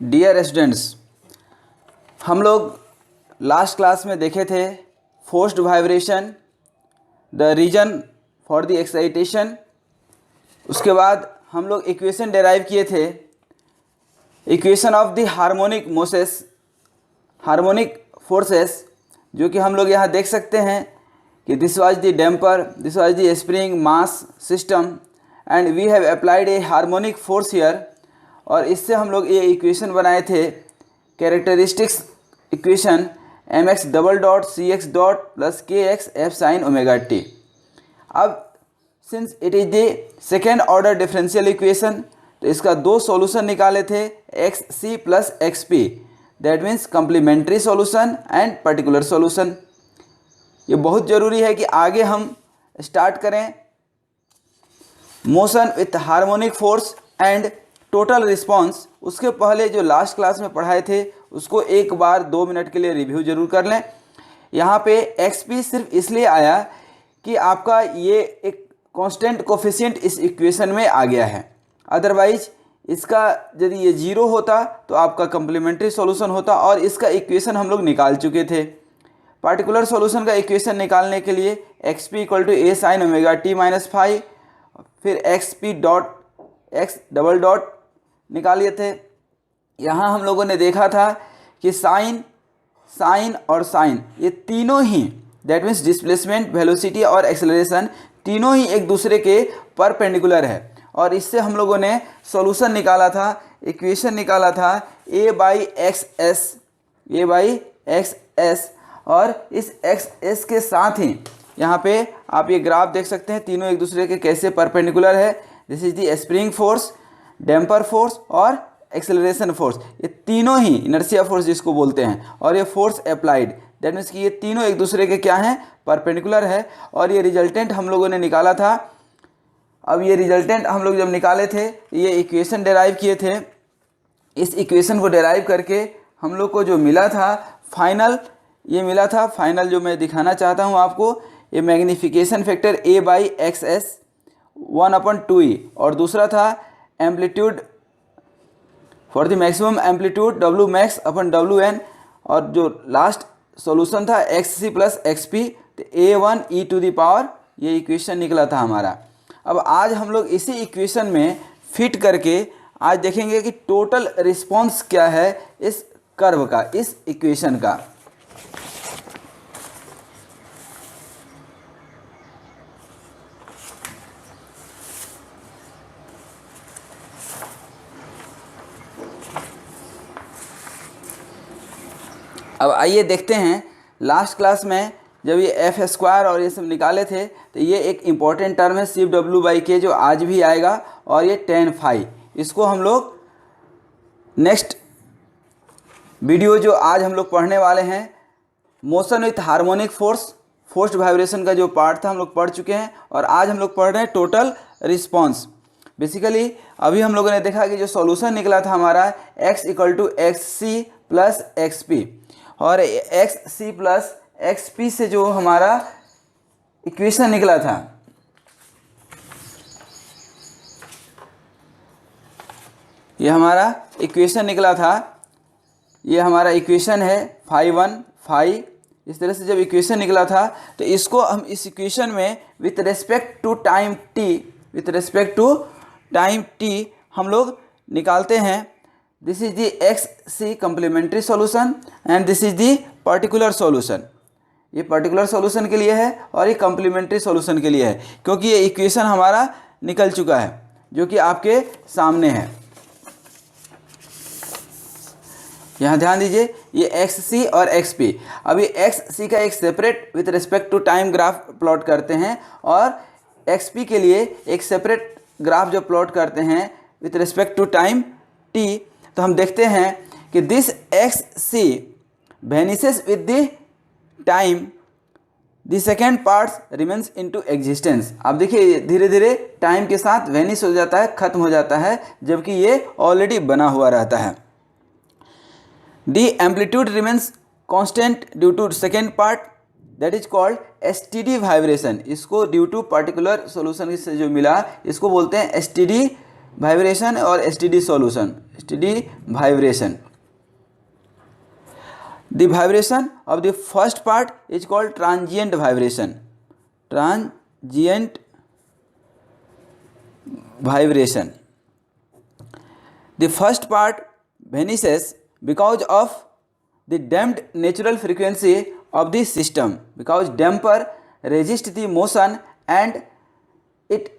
Dear students, हम लोग last class में देखे थे forced vibration, the reason for the excitation. उसके बाद हम लोग इक्वेशन डेराइव किए थे, equation of the harmonic forces, जो कि हम लोग यहाँ देख सकते हैं कि this was the damper, this was the spring mass system and we have applied a harmonic force here. और इससे हम लोग ये इक्वेशन बनाए थे, characteristics equation mx double dot c x dot plus k x F sine omega T. अब since it is the second order differential equation, तो इसका दो सॉल्यूशन निकाले थे, X C plus x P, that means complementary solution and particular solution. ये बहुत ज़रूरी है कि आगे हम स्टार्ट करें motion with harmonic force and total response. उसके पहले जो लास्ट क्लास में पढ़ाए थे उसको एक बार 2 मिनट के लिए रिव्यू जरूर कर लें। यहाँ पे एक्सपी सिर्फ इसलिए आया कि आपका ये एक कांस्टेंट कोफिशिएंट इस इक्वेशन में आ गया है, अदरवाइज इसका यदि ये 0 होता तो आपका कम्प्लीमेंट्री सॉल्यूशन होता और इसका इक्वेशन हम लोग निकाल चुके थे। पार्टिकुलर सॉल्यूशन का इक्वेशन निकालने के लिए x P equal to a sine omega T minus five, फिर x p dot x double dot निकालिए थे। यहाँ हम लोगों ने देखा था कि साइन और साइन ये तीनों ही, दैट मीन्स डिस्प्लेसमेंट, वेलोसिटी और एक्सेलरेशन, तीनों ही एक दूसरे के परपेंडिकुलर है। और इससे हम लोगों ने सॉल्यूशन निकाला था, इक्वेशन निकाला था a बाई एक्स एस। और इस एक्स एस के साथ ही यहाँ पे आप ये ग्राफ देख सकते हैं, तीनों एक दूसरे के कैसे परपेंडिकुलर है। This is the spring force, damper force और एक्सेलरेशन फोर्स, ये तीनों ही इनर्शिया फोर्स जिसको बोलते हैं, और ये फोर्स अप्लाइड, दैट मीन्स कि ये तीनों एक दूसरे के क्या हैं, परपेंडिकुलर है। और ये रिजल्टेंट हम लोगों ने निकाला था। अब ये रिजल्टेंट हम लोग जब निकाले थे, ये इक्वेशन डेराइव किए थे। इस इक्वेशन को डेराइव करके हम लोग को जो मिला था फाइनल, ये मिला था फाइनल, जो मैं दिखाना चाहता हूँ आपको, ये magnification factor a by x s 1/2e, और दूसरा था amplitude for the maximum amplitude w max upon wn, और जो लास्ट सॉल्यूशन था एक्स सी प्लस एक्स पी, तो a1 e to the power, ये इक्वेशन निकला था हमारा। अब आज हम लोग इसी इक्वेशन में फिट करके आज देखेंगे कि टोटल रिस्पांस क्या है इस कर्व का, इस इक्वेशन का। अब आइए देखते हैं, लास्ट क्लास में जब ये एफ स्क्वायर और ये सब निकाले थे, तो ये एक इम्पॉर्टेंट टर्म है सिर्फ डब्ल्यू बाई के, जो आज भी आएगा, और ये tan फाई, इसको हम लोग नेक्स्ट वीडियो जो आज हम लोग पढ़ने वाले हैं, motion with harmonic force, forced vibration का जो पार्ट था हम लोग पढ़ चुके हैं, और आज हम लोग पढ़ रहे हैं टोटल रिस्पॉन्स। बेसिकली अभी हम लोगों ने देखा कि जो सॉल्यूशन निकला था हमारा x equal to x C plus x p, और एक्स सी प्लस एक्स पी से जो हमारा इक्वेशन निकला था, ये हमारा इक्वेशन निकला था, ये हमारा इक्वेशन है फाई 1 फाई। इस तरह से जब इक्वेशन निकला था, तो इसको हम इस इक्वेशन में with respect to time t हम लोग निकालते हैं। This is the x c complementary solution and this is the particular solution. ये पर्टिकुलर सॉल्यूशन के लिए है और ये कम्प्लीमेंट्री सॉल्यूशन के लिए है, क्योंकि ये इक्वेशन हमारा निकल चुका है जो कि आपके सामने है। यहाँ ध्यान दीजिए, ये एक्स सी और एक्स पी। अब ये एक्स सी का एक separate with respect to time graph plot करते हैं, और एक्स पी के लिए एक सेपरेट ग्राफ जो प्लॉट करते हैं with respect to time t. तो हम देखते हैं कि this x c vanishes with the time, the second parts remains into existence. आप देखिए धीरे धीरे टाइम के साथ वेनिस हो जाता है, खत्म हो जाता है, जबकि ये ऑलरेडी बना हुआ रहता है। The amplitude remains constant due to second part, that is called steady vibration. इसको ड्यू टू पर्टिकुलर सॉल्यूशन से जो मिला, इसको बोलते हैं एसटीडी वाइब्रेशन और steady solution, steady vibration. The vibration of the first part is called transient vibration, transient vibration. The first part vanishes because of the damped natural frequency of the system, because damper resist the motion and it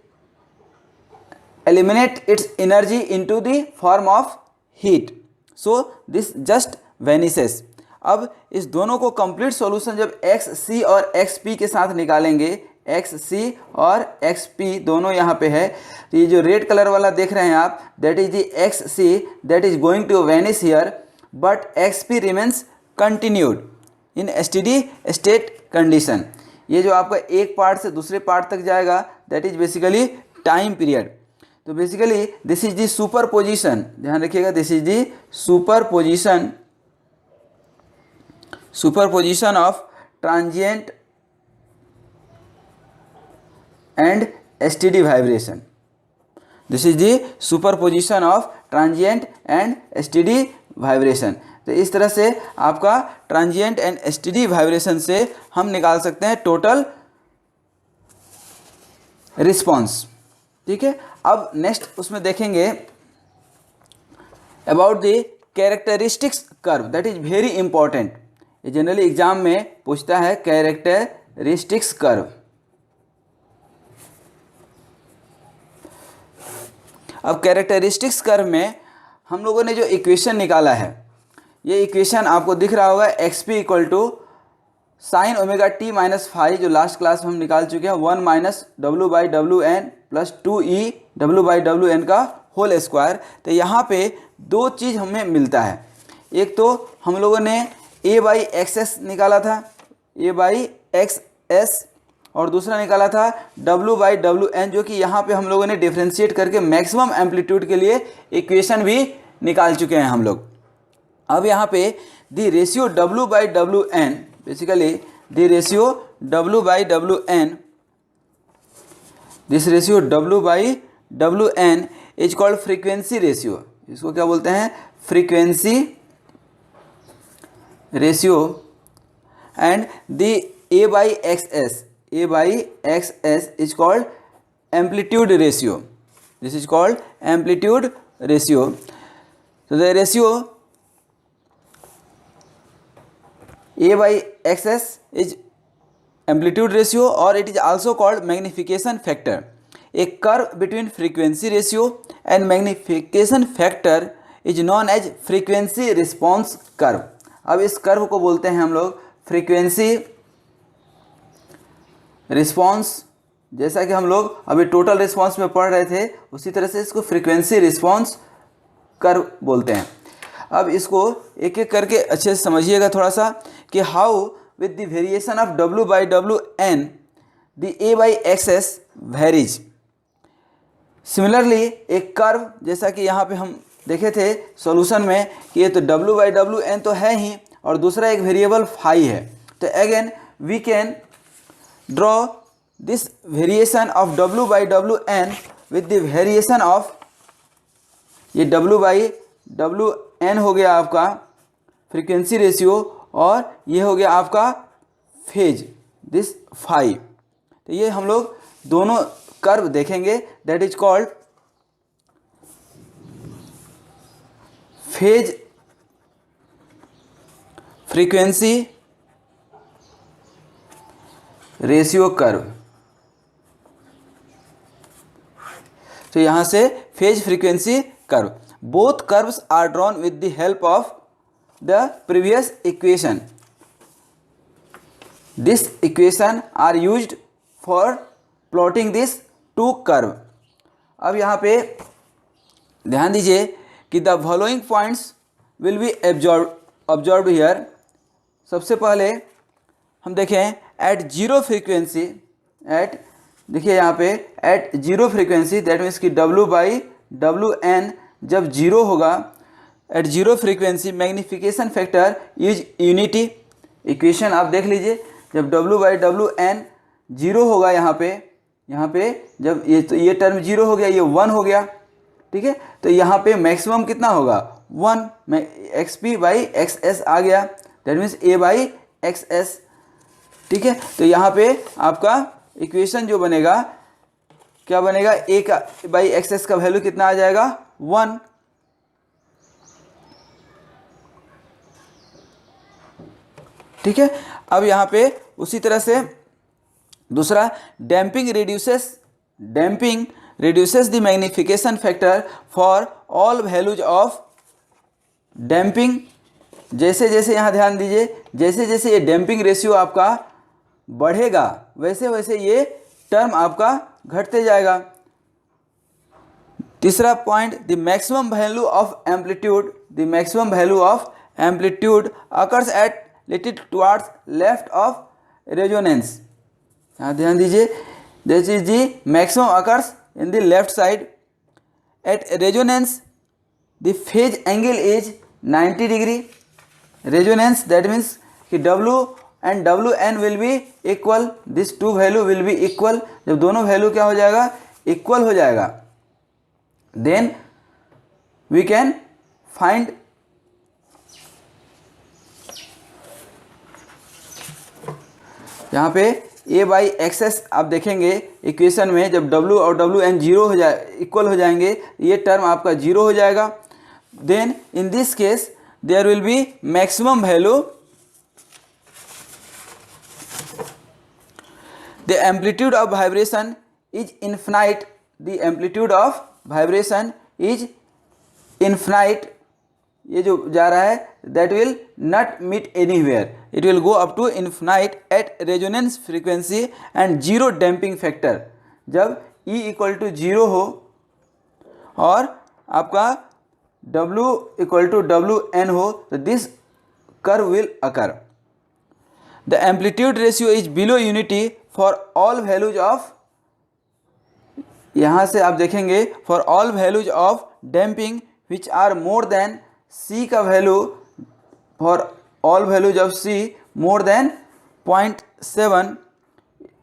eliminate its energy into the form of heat, so this just vanishes। अब इस दोनों को complete solution जब x सी और x P के साथ निकालेंगे, x सी और एक्स पी दोनों यहाँ पे है, तो ये जो रेड कलर वाला देख रहे हैं आप, that is the x c that is going to vanish here, but x p remains continued in steady state condition. ये जो आपका एक पार्ट से दूसरे पार्ट तक जाएगा, that is basically time period. तो basically this is the superposition, ध्यान रखिएगा, this is the superposition of transient and STD vibration. This is the superposition of transient and STD vibration. तो इस तरह से आपका ट्रांजिएंट एंड STD वाइब्रेशन से हम निकाल सकते हैं टोटल रिस्पॉन्स। ठीक है, अब नेक्स्ट उसमें देखेंगे about the characteristics curve, that is very important. ये जनरली एग्जाम में पूछता है कैरेक्टरिस्टिक्स कर्व। अब कैरेक्टरिस्टिक्स कर्व में हम लोगों ने जो इक्वेशन निकाला है, ये इक्वेशन आपको दिख रहा होगा, X P equal to sine omega T minus five, जो लास्ट क्लास में हम निकाल चुके हैं, 1 minus W by W N plus 2e W by W N का होल स्क्वायर। तो यहाँ पे दो चीज़ हमें मिलता है, एक तो हम लोगों ने a बाई एक्स एस निकाला था, a बाई एक्स एस, और दूसरा निकाला था W बाई डब्ल्यू एन, जो कि यहाँ पे हम लोगों ने डिफ्रेंशिएट करके मैक्सिमम एम्पलीट्यूड के लिए इक्वेशन भी निकाल चुके हैं हम लोग। अब यहाँ पे the ratio W by W n, basically the ratio W by W n, this ratio W by W n is called frequency ratio. इसको क्या बोलते हैं? Frequency ratio. And the A by x s, A by XS is called amplitude ratio. This is called amplitude ratio. So the ratio A by XS is amplitude ratio, or it is also called magnification factor. A curve between frequency ratio and magnification factor is known as frequency response curve. अब इस curve को बोलते हैं हम लोग frequency response. जैसा कि हम लोग अभी टोटल रिस्पॉन्स में पढ़ रहे थे, उसी तरह से इसको फ्रीक्वेंसी रिस्पॉन्स कर्व बोलते हैं। अब इसको एक एक करके अच्छे से समझिएगा थोड़ा सा, कि how with the variation of W by W n the A by x s varies. Similarly एक कर्व, जैसा कि यहाँ पे हम देखे थे सॉल्यूशन में, कि ये तो W बाई डब्ल्यू एन तो है ही, और दूसरा एक वेरिएबल फाई है। तो again we can draw this variation of W by WN with the variation of, ये W by WN हो गया आपका फ्रीक्वेंसी रेशियो, और ये हो गया आपका फेज, दिस फाई। तो ये हम लोग दोनों कर्व देखेंगे, that is called phase frequency ratio curve. तो यहाँ से phase frequency curve, both curves are drawn with the help of the previous equation. This equation are used for plotting this two curve. अब यहाँ पे ध्यान दीजिए कि the following points will be observe here. सबसे पहले हम देखें एट जीरो फ्रीक्वेंसी, एट, देखिए यहाँ पे at zero frequency, that means कि W बाई डब्ल्यू एन जब जीरो होगा, at zero frequency magnification factor is unity. Equation आप देख लीजिए, जब W by W n zero होगा, यहाँ पे जब ये, तो ये टर्म जीरो हो गया, ये 1 हो गया, ठीक है। तो यहाँ पे मैक्सिमम कितना होगा 1, में x p by x s आ गया, that means a by x s, ठीक है। तो यहाँ पे आपका इक्वेशन जो बनेगा क्या बनेगा, ए का बाई एक्स एस का वैल्यू कितना आ जाएगा 1, ठीक है। अब यहाँ पे उसी तरह से दूसरा, damping reduces the magnification factor for all values of damping. जैसे जैसे यहाँ ध्यान दीजिए, जैसे जैसे ये डैम्पिंग रेशियो आपका बढ़ेगा वैसे वैसे ये टर्म आपका घटते जाएगा। तीसरा point, the maximum value of amplitude occurs at little towards left of resonance. यहाँ ध्यान दीजिए, this is the maximum occurs in the left side at resonance the phase angle is 90 degree. Resonance that means कि W and WN will be equal, this two value will be equal. जब दोनों value क्या हो जाएगा, equal हो जाएगा, then we can find यहाँ पे ए बाई एक्स एस। आप देखेंगे इक्वेशन में जब W और WN जीरो हो जाए, इक्वल हो जाएंगे, ये टर्म आपका जीरो हो जाएगा। Then in this case there will be maximum value, the amplitude of vibration is infinite, the amplitude of vibration is infinite, ये जो जा रहा है that will not meet anywhere, it will go up to infinite at resonance frequency and zero damping factor. जब E equal to zero हो और आपका W equal to WN हो तो this curve will occur. The amplitude ratio is below unity for all values of, यहाँ से आप देखेंगे for all values of damping which are more than C का value, for all values of C more than 0.7,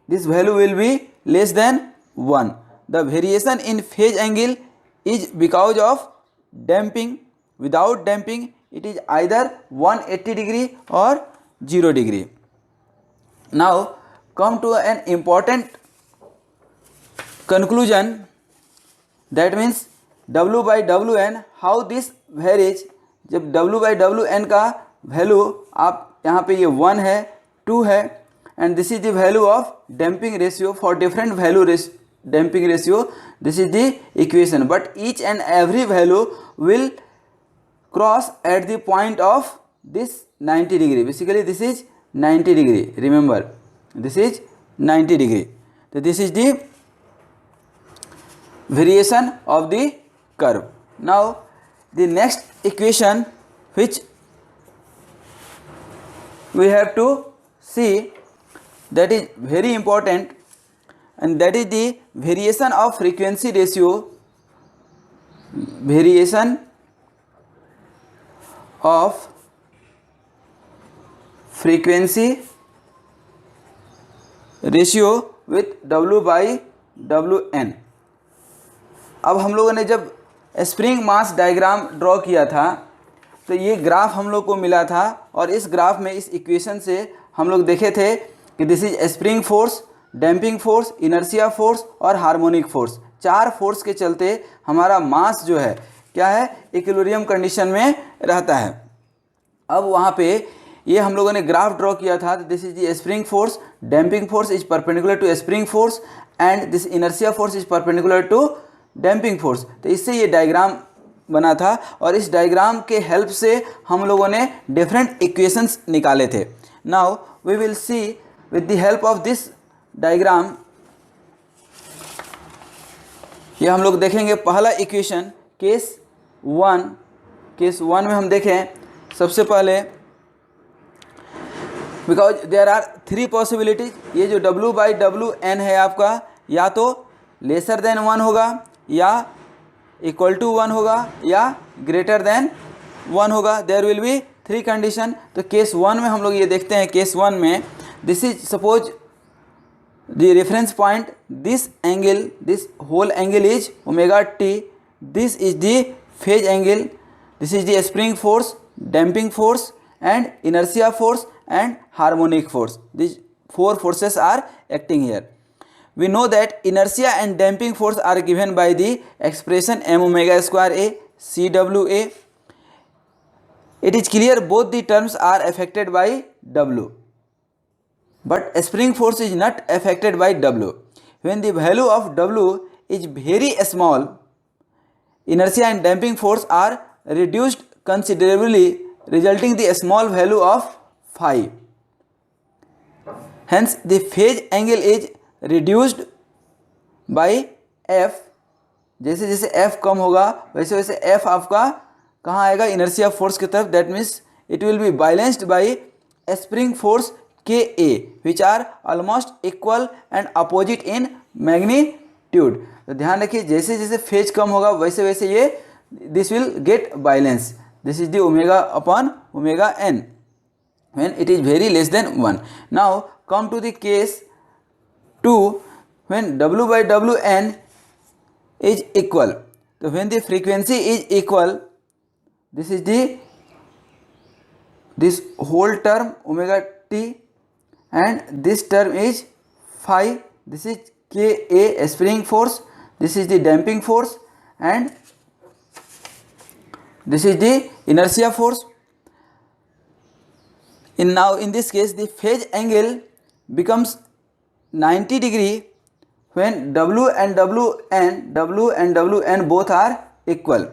this value will be less than 1। The variation in phase angle is because of damping, without damping it is either 180 degree और 0 degree. Now come to an important conclusion, that means W by WN, how this varies। जब W by WN का value आप यहाँ पे ये 1 है, 2 है, and this is the value of damping ratio for different value damping ratio, this is the equation, but each and every value will cross at the point of this 90 degree. Basically this is 90 degree, remember this is 90 degree. तो this is the variation of the curve. Now the next equation which we have to see, that is very important, and that is the variation of frequency ratio, variation of frequency ratio with W by WN। अब हम लोगों ने जब spring mass diagram draw किया था तो ये graph हम लोग को मिला था, और इस ग्राफ में इस इक्वेशन से हम लोग देखे थे कि this is spring force, damping force, inertia force और हार्मोनिक फोर्स। 4 फोर्स के चलते हमारा मास जो है क्या है, इक्विलिब्रियम कंडीशन में रहता है। अब वहाँ पे ये हम लोगों ने ग्राफ ड्रॉ किया था, this is the spring force, damping force is perpendicular to spring force and this inertia force is perpendicular to damping force. तो इससे ये डायग्राम बना था, और इस डायग्राम के हेल्प से हम लोगों ने डिफरेंट इक्वेशंस निकाले थे। Now we will see with the help of this diagram, ये हम लोग देखेंगे पहला इक्वेशन केस 1 में हम देखें सबसे पहले, बिकॉज देयर आर 3 पॉसिबिलिटीज। ये जो W by WN है आपका, या तो लेसर देन 1 होगा, या इक्वल टू 1 होगा, या ग्रेटर देन 1 होगा। There will be 3 condition. तो केस 1 में हम लोग ये देखते हैं, केस 1 में this is suppose the reference point, this angle, this whole angle is omega t, this is the phase angle, this is the spring force, damping force and inertia force and harmonic force. These four forces are acting here. We know that inertia and damping force are given by the expression m omega square a CWA. It is clear both the terms are affected by W, but spring force is not affected by W. When the value of W is very small, inertia and damping force are reduced considerably, resulting the small value of phi. Hence the phase angle is reduced by F. जैसे जैसे F कम होगा वैसे वैसे F आपका कहाँ आएगा, inertia force की तरफ. That means it will be balanced by spring force KA which are almost equal and opposite in magnitude. तो ध्यान रखिए जैसे जैसे फेज कम होगा वैसे वैसे ये this will get balance. This is the omega upon omega n when it is very less than 1. Now come to the case 2 when W by Wn is equal. So when the frequency is equal, this is this whole term omega t and this term is phi. This is Ka spring force, this is the damping force and this is the inertia force. Now in this case the phase angle becomes 90 degree when W and Wn both are equal.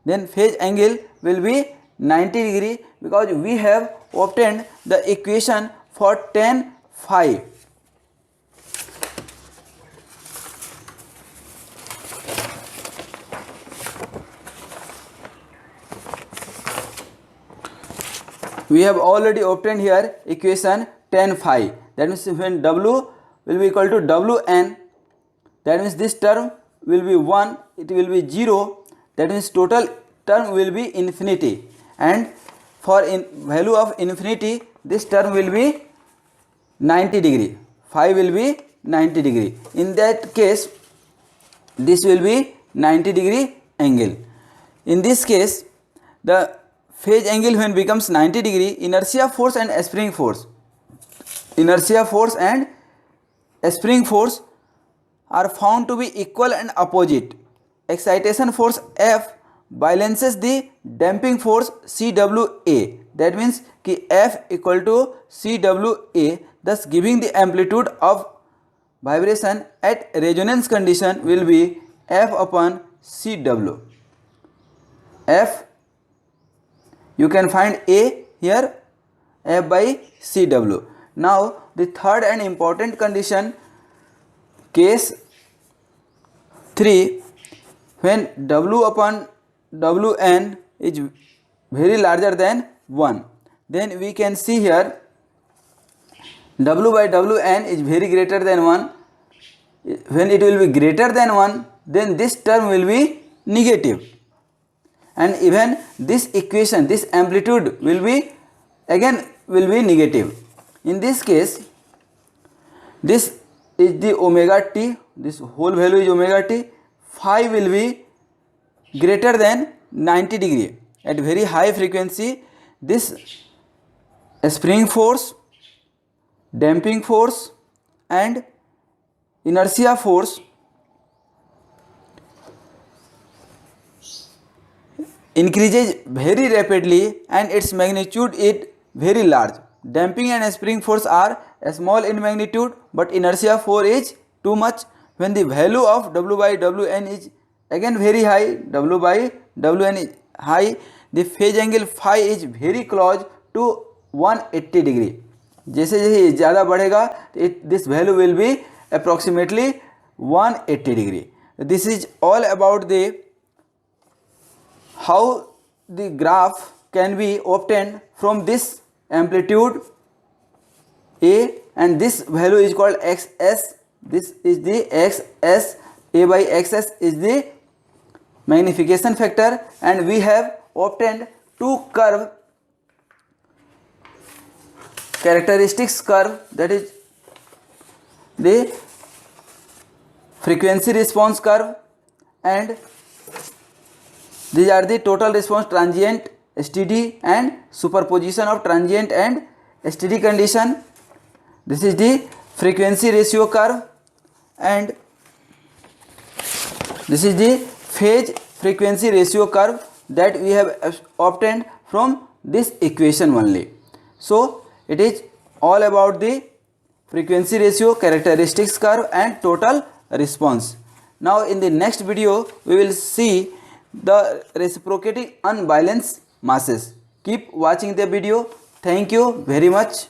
Then phase angle will be 90 degree because we have obtained the equation for tan phi. We have already obtained here equation tan phi. That means when W will be equal to Wn, that means this term will be 1, it will be 0, that means total term will be infinity, and for value of infinity this term will be 90 degree, phi will be 90 degree. In that case this will be 90 degree angle. In this case the phase angle when becomes 90 degree, inertia force and spring force are found to be equal and opposite. Excitation force F balances the damping force CWA. That means कि F equal to CWA, thus giving the amplitude of vibration at resonance condition will be F upon CW. F, you can find A here, F by CW. Now the third and important condition, case 3, when W upon Wn is very larger than 1, then we can see here W by Wn is very greater than 1. When it will be greater than 1, then this term will be negative, and even this equation, this amplitude will be negative. In this case this is the omega t, this whole value is omega t, phi will be greater than 90 degree. At very high frequency this spring force, damping force and inertia force increases very rapidly and its magnitude is very large. Damping and spring force are small in magnitude, but inertia force is too much. When the value of W by Wn is again very high, W by Wn is high, the phase angle phi is very close to 180 degree. जैसे जैसे ये ज़्यादा बढ़ेगा this value will be approximately 180 degree. This is all about the how the graph can be obtained from this amplitude A, and this value is called xs. This is the xs. A by xs is the magnification factor, and we have obtained two curve characteristics curve, that is the frequency response curve and These are the total response, transient, steady and superposition of transient and steady condition. This is the frequency ratio curve and this is the phase frequency ratio curve that we have obtained from this equation only. So it is all about the frequency ratio, characteristics curve and total response. Now in the next video we will see the reciprocating unbalanced masses. Keep watching the video. Thank you very much.